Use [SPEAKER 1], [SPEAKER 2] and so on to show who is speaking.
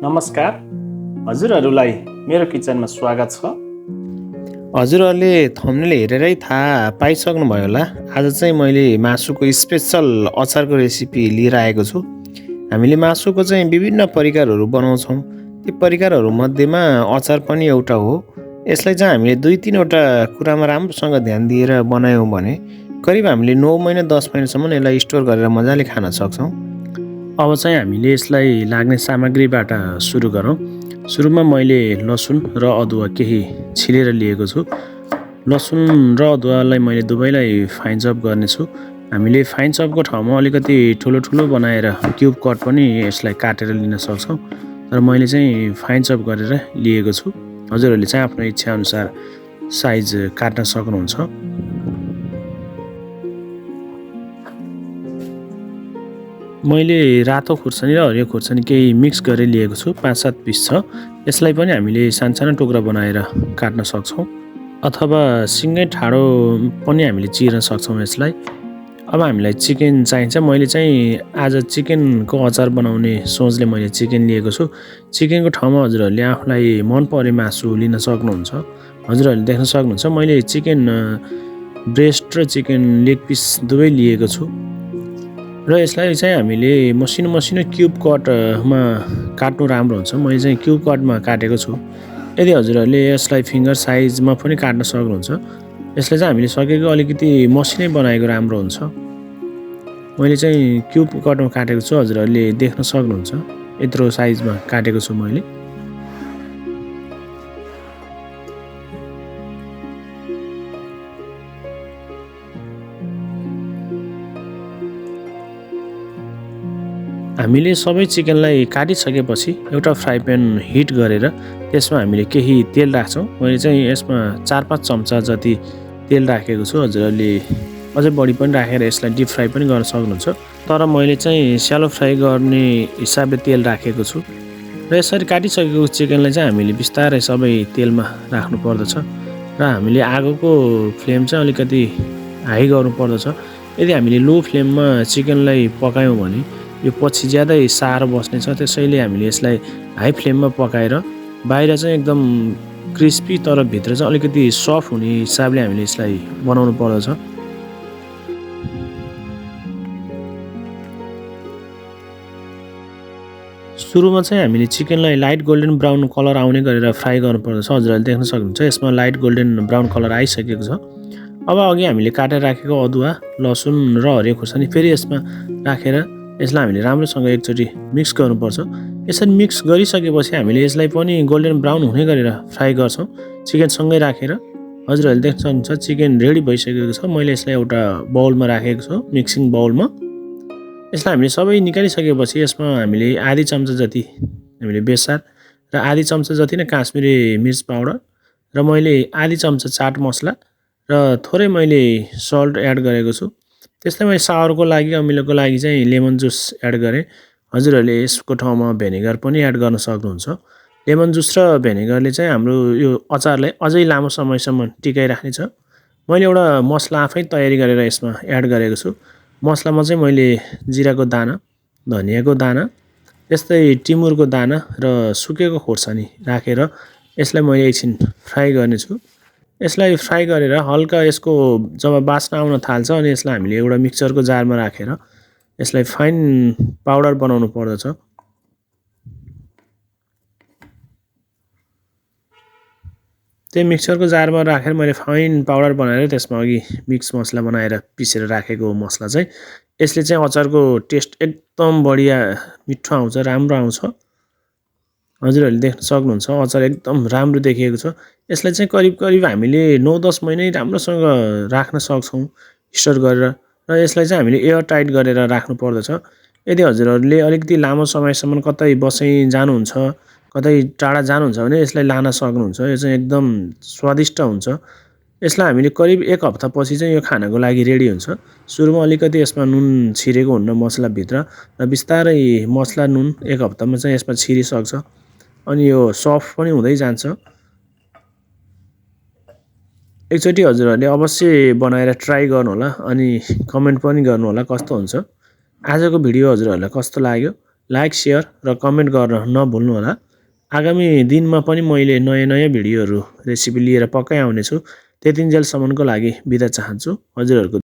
[SPEAKER 1] नमस्कार, हजुरहरूलाई मेरो किचनमा स्वागत छ।
[SPEAKER 2] हजुरहरूले थम्बनेल हेरेरै थाहा पाइसक्नुभयो होला। आज चाहिँ मैले मासुको स्पेशल अचारको रेसिपी लिएर आएको छु। हामीले मासुको चाहिँ विभिन्न परिकारहरू बनाउँछौँ। ती परिकारहरू मध्येमा अचार पनि एउटा हो। यसलाई चाहिँ हामीले 2-3वटा कुरामा राम्रोसँग ध्यान दिएर बनायौँ भने करिब हामीले 9 महिना 10 महिनासम्म यसलाई स्टोर गरेर मजाले खान सक्छौँ। अब चाहिँ हामीले यसलाई लाग्ने सामग्रीबाट सुरु गरौँ। सुरुमा मैले लसुन र अदुवा केही छिलेर लिएको छु। लसुन र अदुवालाई मैले दुवैलाई फाइन चप गर्नेछु। हामीले फाइन चपको ठाउँमा अलिकति ठुलो ठुलो बनाएर क्युब कट पनि यसलाई काटेर लिन सक्छौँ। तर मैले चाहिँ फाइन चप गरेर लिएको छु। हजुरहरूले चाहिँ आफ्नो इच्छाअनुसार साइज काट्न सक्नुहुन्छ। मैले रातो खुर्सानी र हरियो खुर्सानी केही मिक्स गरेर लिएको छु। 5-7 पिस छ। यसलाई पनि हामीले सानो टुक्रा बनाएर काट्न सक्छौँ अथवा सिँगै ठाडो पनि हामीले चिर्न सक्छौँ यसलाई। अब हामीलाई चिकन चाहिन्छ। मैले चाहिँ आज चिकनको अचार बनाउने सोचले मैले चिकन लिएको छु। चिकनको ठाउँमा हजुरहरूले आफूलाई मन परे मासु लिन सक्नुहुन्छ। हजुरहरूले देख्न सक्नुहुन्छ मैले चिकन ब्रेस्ट र चिकन लेग पिस दुवै लिएको छु र यसलाई चाहिँ हामीले मसिनो मसिनो क्युब कटमा काट्नु राम्रो हुन्छ। मैले चाहिँ क्युब कटमा काटेको छु। यदि हजुरहरूले यसलाई फिङ्गर साइजमा पनि काट्न सक्नुहुन्छ। यसलाई चाहिँ हामीले सकेको अलिकति मसिनै बनाएको राम्रो हुन्छ। मैले चाहिँ क्युब कटमा काटेको छु। हजुरहरूले देख्न सक्नुहुन्छ यत्रो साइजमा काटेको छु मैले। हामीले सबै चिकनलाई काटिसकेपछि एउटा फ्राई प्यान हिट गरेर त्यसमा हामीले केही तेल राख्छौँ। मैले चाहिँ यसमा 4-5 चम्चा जति तेल राखेको छु। हजुरहरूले अझै बढी पनि राखेर यसलाई डिप फ्राई पनि गर्न सक्नुहुन्छ। तर मैले चाहिँ स्यालो फ्राई गर्ने हिसाबले तेल राखेको छु र यसरी काटिसकेको चिकनलाई चाहिँ हामीले बिस्तारै सबै तेलमा राख्नु पर्दछ र हामीले आगोको फ्लेम चाहिँ अलिकति हाई गर्नु पर्दछ। यदि हामीले लो फ्लेममा चिकनलाई पकायौँ भने यो पछि ज्यादै सारो बस्नेछ। त्यसैले हामीले यसलाई हाई फ्लेममा पकाएर बाहिर चाहिँ एकदम क्रिस्पी तर भित्र चाहिँ अलिकति सफ्ट हुने हिसाबले हामीले यसलाई बनाउनु पर्दछ। सुरुमा चाहिँ हामीले चिकनलाई लाइट गोल्डन ब्राउन कलर आउने गरेर फ्राई गर्नुपर्दछ। हजुरहरूले देख्न सक्नुहुन्छ यसमा लाइट गोल्डन ब्राउन कलर आइसकेको छ। अब अघि हामीले काटेर राखेको अदुवा, लसुन र हरियो खुर्सानी फेरि यसमा राखेर यसलाई हामीले राम्रोसँग एकचोटि मिक्स गर्नुपर्छ। यसरी मिक्स गरिसकेपछि हामीले यसलाई पनि गोल्डन ब्राउन हुने गरेर फ्राई गर्छौँ चिकनसँगै राखेर। हजुरहरूले देख्न सक्नुहुन्छ चिकन रेडी भइसकेको छ। मैले यसलाई एउटा बाउलमा राखेको छु, मिक्सिङ बाउलमा। यसलाई हामीले सबै निकालिसकेपछि यसमा हामीले आधी चम्चा जति हामीले बेसार र आधी चम्चा जति नै काश्मिरी मिर्च पाउडर र मैले आधी चम्चा चाट मसला र थोरै मैले सल्ट एड गरेको छु। त्यसलाई मैले सावरको लागि अमिलोको लागि चाहिँ लेमन जुस एड गरेँ। हजुरहरूले यसको ठाउँमा भेनेगर पनि एड गर्न सक्नुहुन्छ। लेमन जुस र भेनेगरले चाहिँ हाम्रो यो अचारलाई अझै लामो समयसम्म टिकाइराख्नेछ। मैले एउटा मसला आफै तयारी गरेर यसमा एड गरेको छु। मसलामा चाहिँ मैले जिराको दाना, धनियाँको दाना, यस्तै टिमुरको दाना र सुकेको खोर्सानी राखेर यसलाई मैले एकछिन फ्राई गर्नेछु। यसलाई फ्राई गरेर हल्का यसको जब बास्ना आउन थाल्छ अनि यसलाई हामीले एउटा मिक्सरको जारमा राखेर यसलाई फाइन पाउडर बनाउनु पर्दछ। त्यो मिक्सरको जारमा राखेर मैले फाइन पाउडर बनाएर त्यसमा अघि मिक्स मसला बनाएर पिसेर राखेको मसला चाहिँ यसले चाहिँ अचारको टेस्ट एकदम बढिया मिठो आउँछ, राम्रो आउँछ। हजुरहरूले देख्न सक्नुहुन्छ अचार एकदम राम्रो देखिएको छ। यसलाई चाहिँ करिब हामीले 9-10 महिनै राम्रोसँग राख्न सक्छौँ स्टोर गरेर र यसलाई चाहिँ हामीले एयर टाइट गरेर राख्नु पर्दछ। यदि हजुरहरूले अलिकति लामो समयसम्म कतै बसाइ जानुहुन्छ, कतै टाढा जानुहुन्छ भने यसलाई लान सक्नुहुन्छ। यो चाहिँ एकदम स्वादिष्ट हुन्छ। यसलाई हामीले करिब 1 हप्तापछि चाहिँ यो खानको लागि रेडी हुन्छ। सुरुमा अलिकति यसमा नुन छिरेको हुन्न मसलाभित्र र बिस्तारै मसला नुन 1 हप्तामा चाहिँ यसमा छिरिसक्छ अनि यो सफ्ट पनि हुँदै जान्छ। एकचोटि हजुरहरूले अवश्य बनाएर ट्राई गर्नुहोला अनि कमेन्ट पनि गर्नुहोला कस्तो हुन्छ। आजको भिडियो हजुरहरूलाई कस्तो लाग्यो लाइक, सेयर र कमेन्ट गर्न नभुल्नुहोला। आगामी दिनमा पनि मैले नयाँ भिडियोहरू रेसिपी लिएर पक्कै आउनेछु। त्यतिन्जेलसम्मको लागि बिदा चाहन्छु। हजुरहरूको